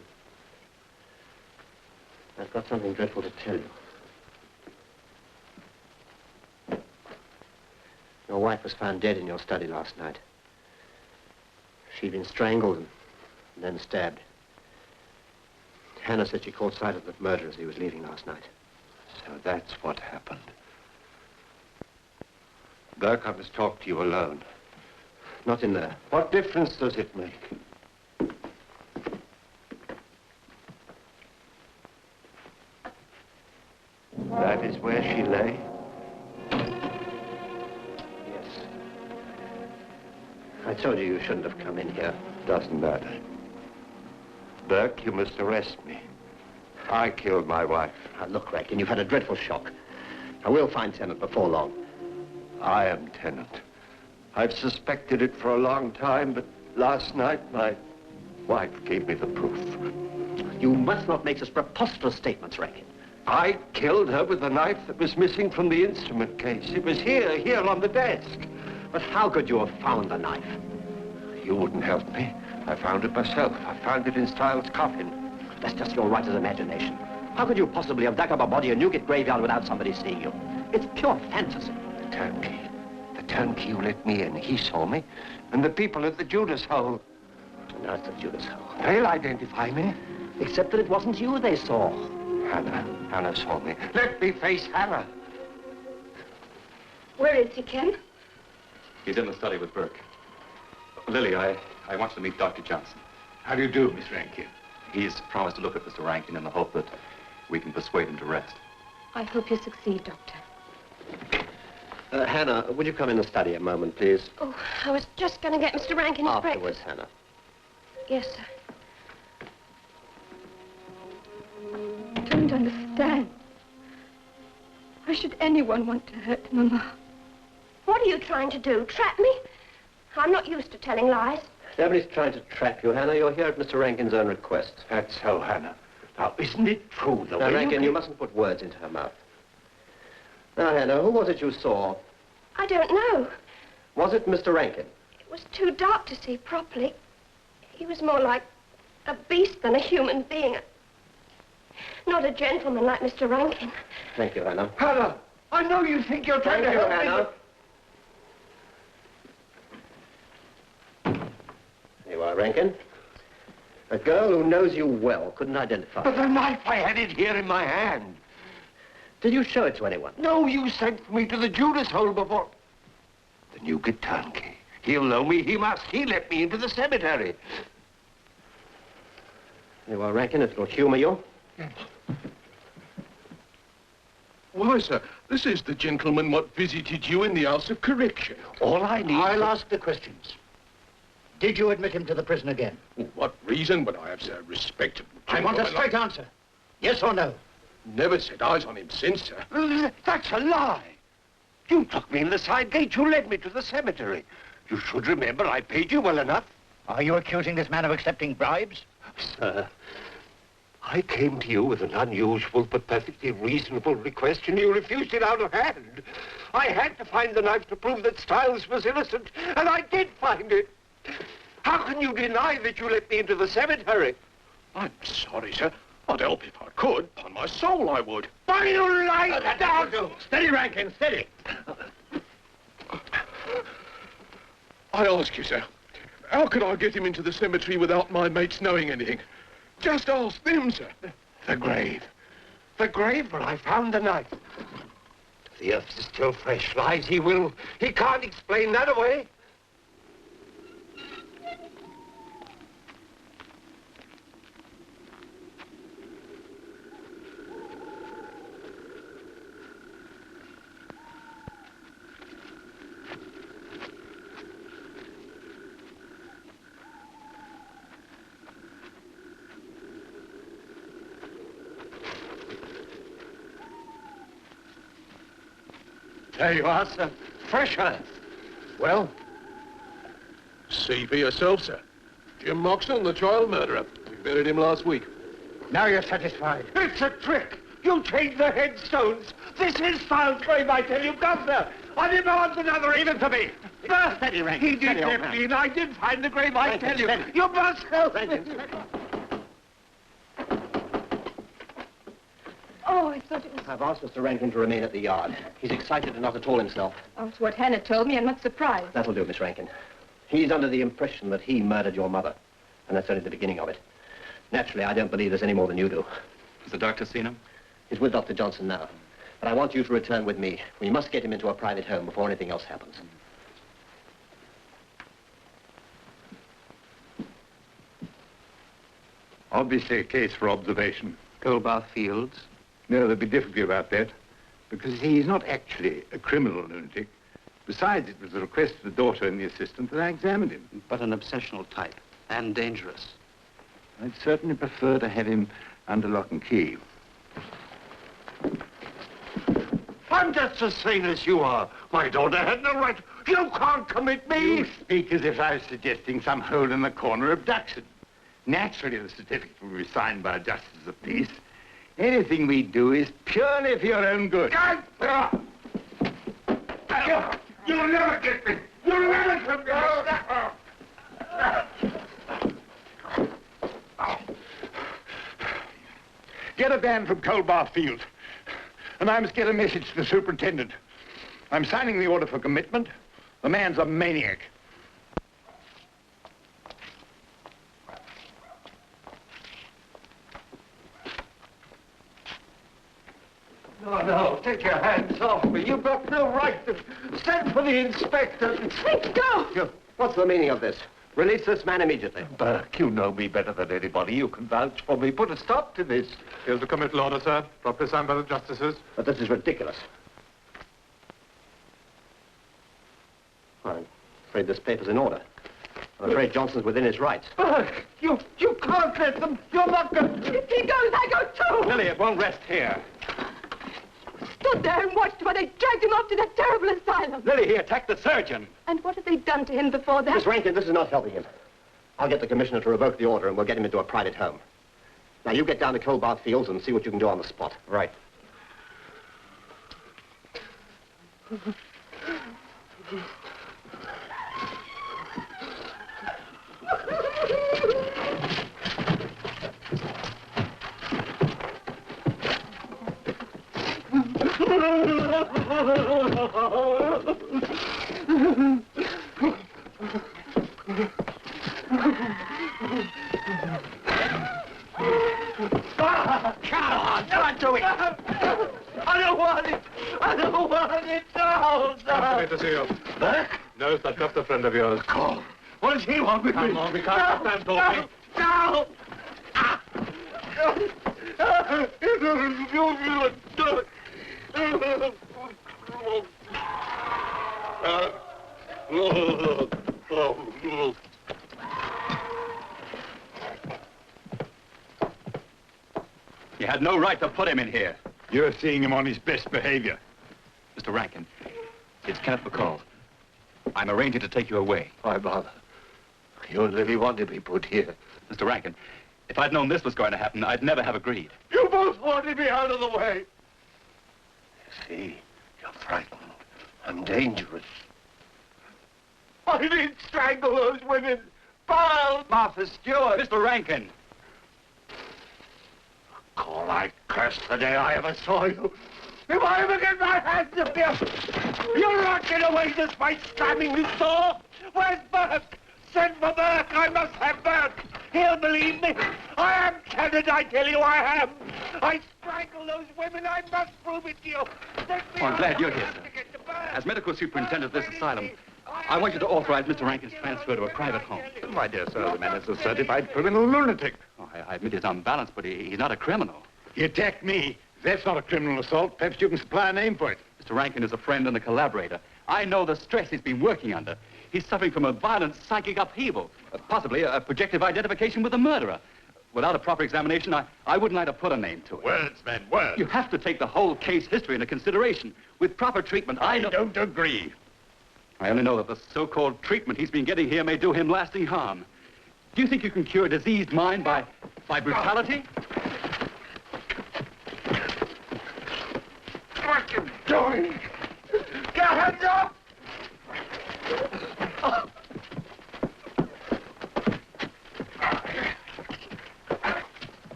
I've got something dreadful to tell you. Your wife was found dead in your study last night. She'd been strangled and then stabbed. Hannah said she caught sight of the murder as he was leaving last night. So that's what happened. Burke, I must talk to you alone. Not in there. What difference does it make? That is where she lay? Yes. I told you shouldn't have come in here. Doesn't matter. Burke, you must arrest me. I killed my wife. Now, look, Rankin, you've had a dreadful shock. I will find Tennant before long. I am Tennant. I've suspected it for a long time, but last night my wife gave me the proof. You must not make such preposterous statements, Rankin. I killed her with the knife that was missing from the instrument case. It was here on the desk. But how could you have found the knife? You wouldn't help me. I found it myself. I found it in Styles' coffin. That's just your writer's imagination. How could you possibly have dug up a body in Newgate graveyard without somebody seeing you? It's pure fantasy. The turnkey. The turnkey who let me in. He saw me. And the people at the Judas Hole. No, it's the Judas Hole. They'll identify me. Except that it wasn't you they saw. Hannah saw me. Let me face Hannah. Where is he, Ken? He's in the study with Burke. Lily, I want you to meet Dr. Johnson. How do you do, Miss Rankin? He's promised to look at Mr. Rankin in the hope that we can persuade him to rest. I hope you succeed, Doctor. Hannah, would you come in the study a moment, please? Oh, I was just going to get Mr. Rankin his Afterwards, breakfast. Hannah. Yes, sir. I don't understand. Why should anyone want to hurt Mama? What are you trying to do? Trap me? I'm not used to telling lies. Nobody's trying to trap you, Hannah. You're here at Mr. Rankin's own request. That's so, Hannah. Now, isn't it true, the way Rankin, you mustn't put words into her mouth. Now, Hannah, who was it you saw? I don't know. Was it Mr. Rankin? It was too dark to see properly. He was more like a beast than a human being. Not a gentleman like Mr. Rankin. Thank you, Hannah. Hannah, I know you think you're trying to help me. Hannah. There you are, Rankin. A girl who knows you well couldn't identify. But the knife, I had it here in my hand. Did you show it to anyone? No, you sent me to the Judas Hole before. The Newgate turnkey. He'll know me. He must. He let me into the cemetery. There you are, Rankin. It'll humor you. Yes. Why, sir, this is the gentleman what visited you in the House of Correction. All I need... I'll ask the questions. Did you admit him to the prison again? What reason would I have so respectable I want a straight answer. Yes or no? Never set eyes on him since, sir. That's a lie. You took me in the side gate. You led me to the cemetery. You should remember I paid you well enough. Are you accusing this man of accepting bribes? Sir, I came to you with an unusual but perfectly reasonable request, and you refused it out of hand. I had to find the knife to prove that Styles was innocent, and I did find it. How can you deny that you let me into the cemetery? I'm sorry, sir. I'd help if I could. Upon my soul, I would. Why you lie down? Steady, Rankin, steady. I ask you, sir, how could I get him into the cemetery without my mates knowing anything? Just ask them, sir. The grave. The grave where I found the knife. The earth is still fresh. Lies he will. He can't explain that away. There you are, sir. Fresh earth. Well? See for yourself, sir. Jim Moxon, the child murderer. We buried him last week. Now you're satisfied. It's a trick. You changed the headstones. This is Styles' grave, I tell you, Governor. I didn't want another even to me. Steady, Rankin. He did let me in. I did find the grave, I tell you. You must help me. Oh, I thought it was... I've asked Mr. Rankin to remain at the yard. He's excited and not at all himself. Oh, it's what Hannah told me. I'm not surprised. That'll do, Miss Rankin. He's under the impression that he murdered your mother. And that's only the beginning of it. Naturally, I don't believe there's any more than you do. Has the doctor seen him? He's with Dr. Johnson now. But I want you to return with me. We must get him into a private home before anything else happens. Obviously a case for observation. Coldbath Fields? No, there'll be difficulty about that, because he's not actually a criminal lunatic. Besides, it was the request of the daughter and the assistant that I examined him. But an obsessional type, and dangerous. I'd certainly prefer to have him under lock and key. I'm just as sane as you are. My daughter had no right. You can't commit me. You speak as if I was suggesting some hole-in-the-corner abduction. Naturally, the certificate will be signed by a justice of peace. Anything we do is purely for your own good. You'll never get me. You'll never get me. Get a van from Coldbath Field. And I must get a message to the superintendent. I'm signing the order for commitment. The man's a maniac. No, take your hands off me. You've got no right to send for the inspector. Let go! What's the meaning of this? Release this man immediately. Burke, you know me better than anybody. You can vouch for me. Put a stop to this. Here's the committal order, sir. Properly signed by the justices. But this is ridiculous. I'm afraid this paper's in order. I'm afraid Johnson's within his rights. Burke, you can't let them. You're not going to... If he goes, I go too! Lily, it won't rest here. Stood there and watched while they dragged him off to that terrible asylum. Lily, he attacked the surgeon. And what have they done to him before that? Miss Rankin, this is not helping him. I'll get the commissioner to revoke the order and we'll get him into a private home. Now, you get down to Coldbath Fields and see what you can do on the spot. Right. Not do it! I don't want it! I don't want it! No! Glad to see you. Burke? No, it's that doctor friend of yours. Call. What does he want with me? Come on, we can't stand talking. No! You had no right to put him in here. You're seeing him on his best behavior. Mr. Rankin, it's Kenneth McCall. I'm arranging to take you away. My mother. You and Lily want to be put here. Mr. Rankin, if I'd known this was going to happen, I'd never have agreed. You both wanted me out of the way. You see, you're frightened. I'm dangerous. I didn't strangle those women. Bound. Martha Stewart. Mr. Rankin. Call, I curse the day I ever saw you. If I ever get my hands up you, you'll not get away just by slamming this door. Where's Burke? Send for Burke. I must have Burke. He'll believe me. I am Kenneth, I tell you I am. I strangled those women. I must prove it to you. I'm glad you're here, sir. As medical superintendent of this asylum, I want you to authorize Mr. Rankin's transfer to a private home. My dear sir, the man is a certified criminal lunatic. Oh, I admit he's unbalanced, but he's not a criminal. He attacked me. That's not a criminal assault. Perhaps you can supply a name for it. Mr. Rankin is a friend and a collaborator. I know the stress he's been working under. He's suffering from a violent psychic upheaval, possibly a projective identification with the murderer. Without a proper examination, I wouldn't like to put a name to it. Words, man, words. You have to take the whole case history into consideration. With proper treatment, I don't agree. I only know that the so-called treatment he's been getting here may do him lasting harm. Do you think you can cure a diseased mind by brutality? What are you doing? Get hands up!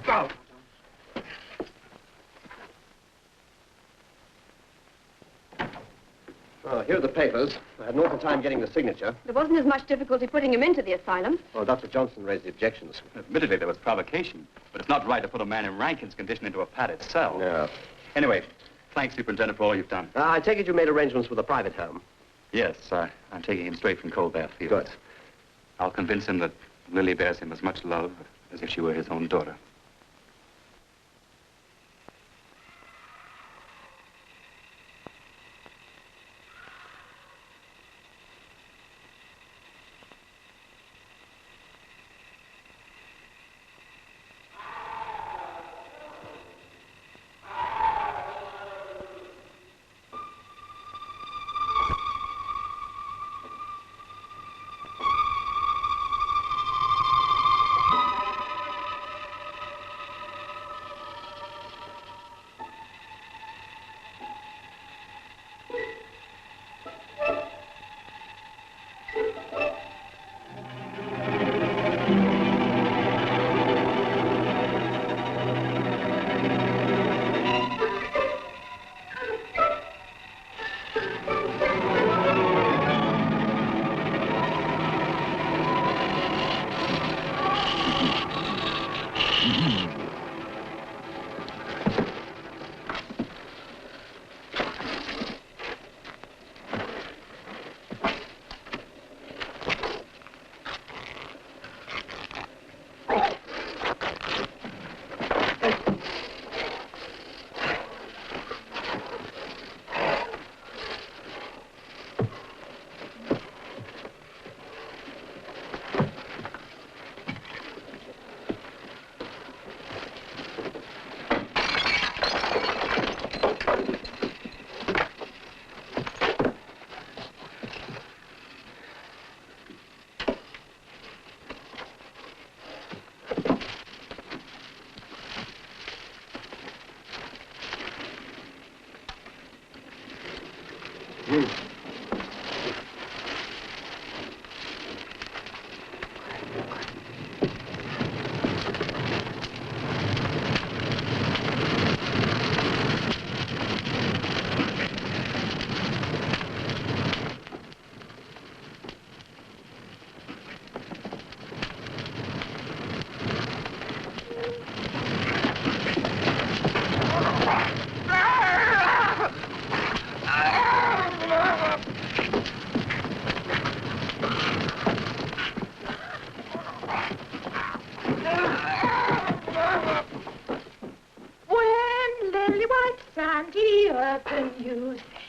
Go! Well, here are the papers. I had an awful time getting the signature. There wasn't as much difficulty putting him into the asylum. Well, Dr. Johnson raised the objections. Admittedly, there was provocation, but it's not right to put a man in Rankin's condition into a padded cell. Yeah. Anyway, thanks, Superintendent, for all you've done. I take it you made arrangements with a private home. Yes, I'm taking him straight from Colbert Field. Good. I'll convince him that Lily bears him as much love as if she were his own daughter.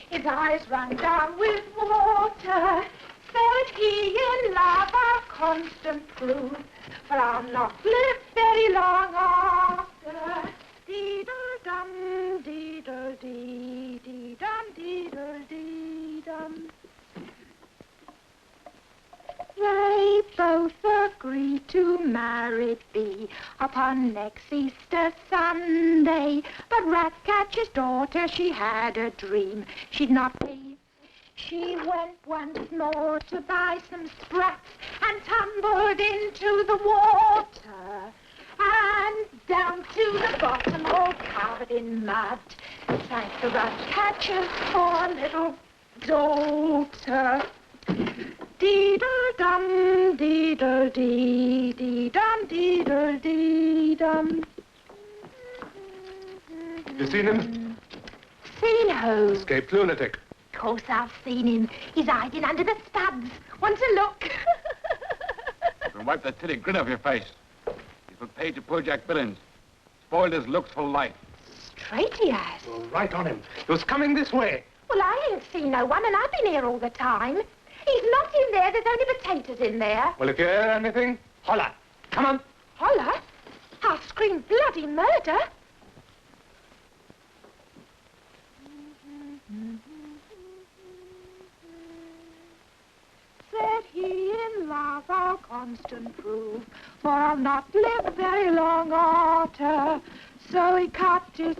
His eyes run down with water. Said he in love a constant proof, for I'll not live very long after. Dee-dum, dee-dum, dee-dum, dee-dum. They both agreed to married be upon next Easter Sunday. But Ratcatcher's daughter, she had a dream she'd not be. She went once more to buy some sprats and tumbled into the water. And down to the bottom, all covered in mud, sank the Ratcatcher's poor little daughter. Dee-dum, dee-dum, dee-dum, dee-dum. You seen him? Seen who? Escaped lunatic. Of course I've seen him. He's hiding under the studs. Want to look? Then wipe that silly grin off your face. He's been paid to poor Jack Billings. Spoiled his looks for life. Straight he has. You're right on him. He was coming this way. Well, I ain't seen no one, and I've been here all the time. He's not in there. There's only potatoes in there. Well, if you hear anything, holler. Come on. Holler? I'll scream bloody murder. Said he in love I'll constant prove, for I'll not live very long after. So he cut his...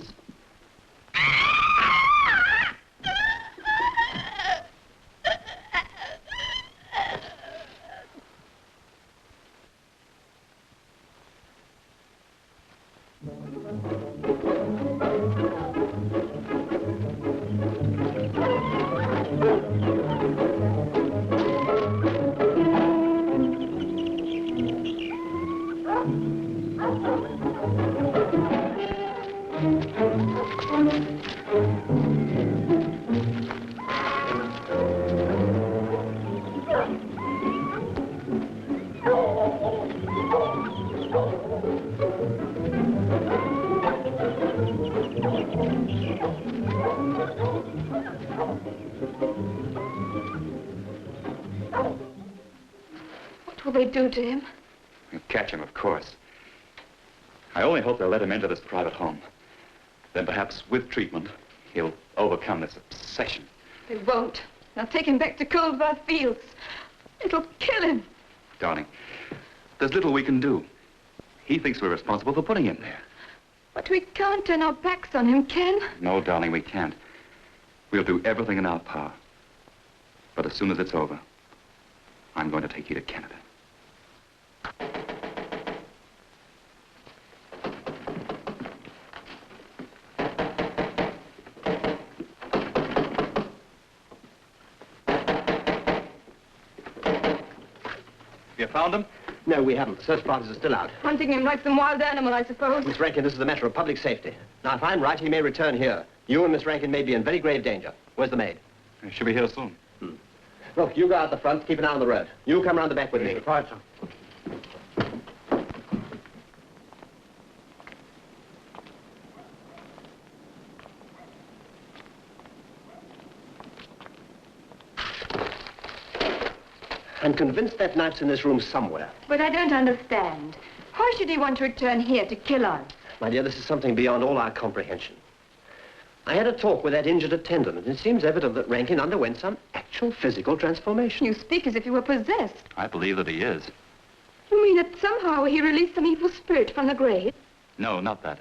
they do to him? They'll catch him, of course. I only hope they'll let him into this private home. Then perhaps with treatment, he'll overcome this obsession. They won't. They'll take him back to Coldbath Fields. It'll kill him. Darling, there's little we can do. He thinks we're responsible for putting him there. But we can't turn our backs on him, Ken. No, darling, we can't. We'll do everything in our power. But as soon as it's over, I'm going to take you to Canada. You found him? No, we haven't. The search parties are still out. Hunting him like some wild animal, I suppose. Miss Rankin, this is a matter of public safety. Now, if I'm right, he may return here. You and Miss Rankin may be in very grave danger. Where's the maid? She'll be here soon. Look, you go out the front, keep an eye on the road. You come around the back with me. Right, sir. I'm convinced that knife's in this room somewhere. But I don't understand. Why should he want to return here to kill us? My dear, this is something beyond all our comprehension. I had a talk with that injured attendant, and it seems evident that Rankin underwent some actual physical transformation. You speak as if you were possessed. I believe that he is. You mean that somehow he released some evil spirit from the grave? No, not that.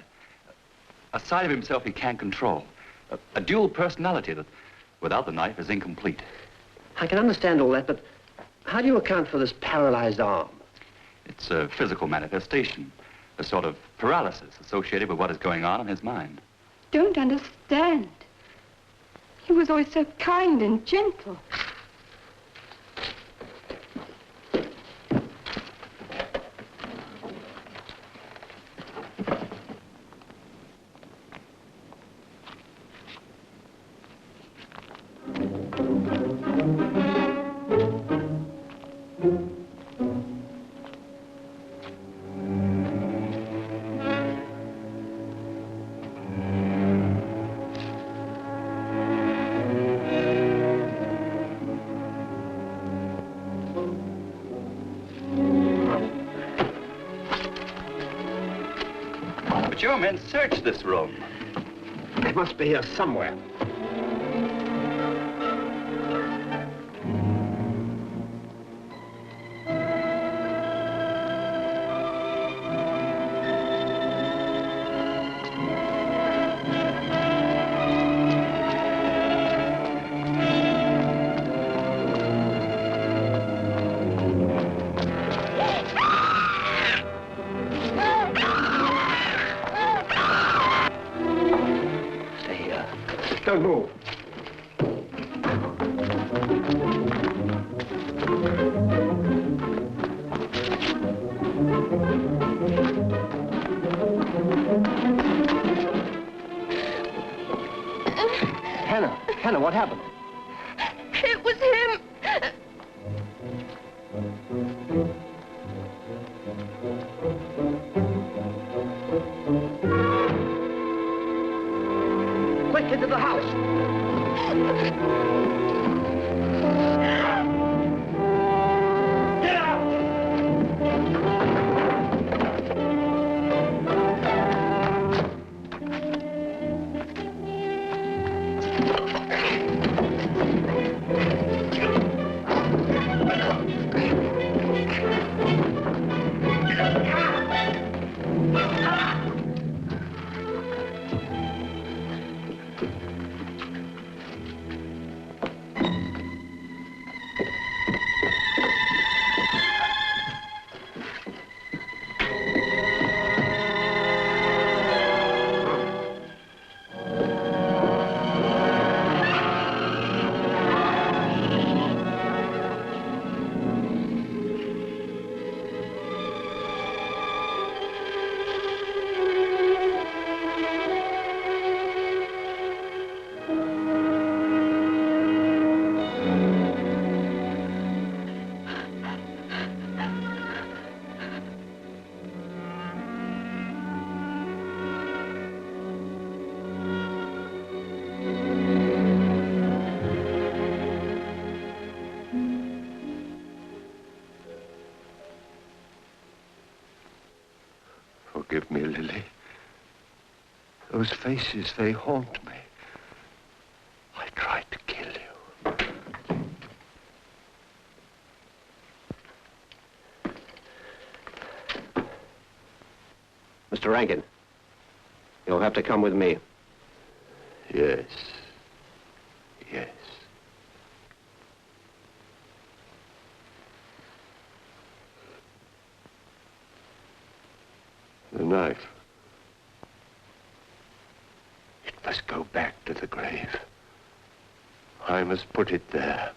A side of himself he can't control. A dual personality that, without the knife, is incomplete. I can understand all that, but how do you account for this paralyzed arm? It's a physical manifestation, a sort of paralysis associated with what is going on in his mind. Don't understand. He was always so kind and gentle. But your men searched this room. They must be here somewhere. Don't move. Hannah, what happened? It was him. Quick, into the house. Get out! Forgive me, Lily. Those faces, they haunt me. I tried to kill you. Mr. Rankin, you'll have to come with me. Yes. Yes. The knife. It must go back to the grave. I must put it there.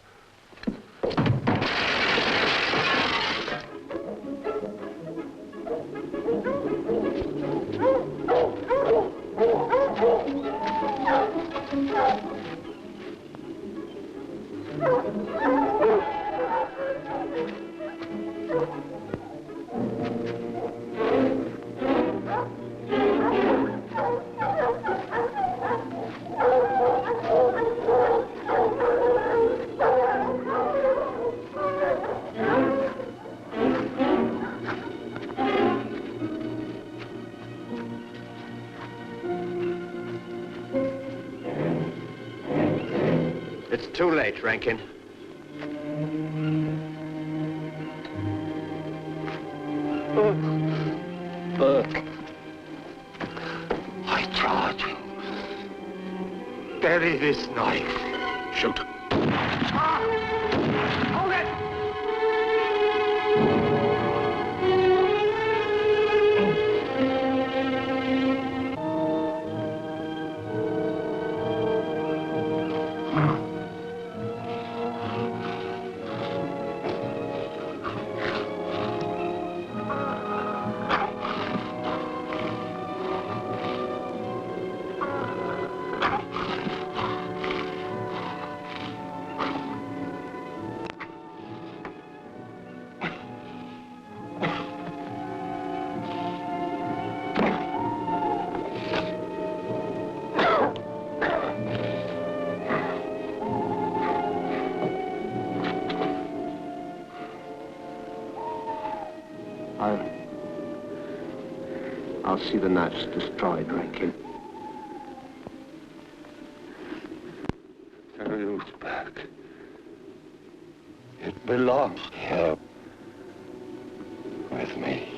It's too late, Rankin. I charge you. Bury this knife. Shoot. Hold it! I'll see the knife's destroyed, Rankin. Carry it back. It belongs here with me.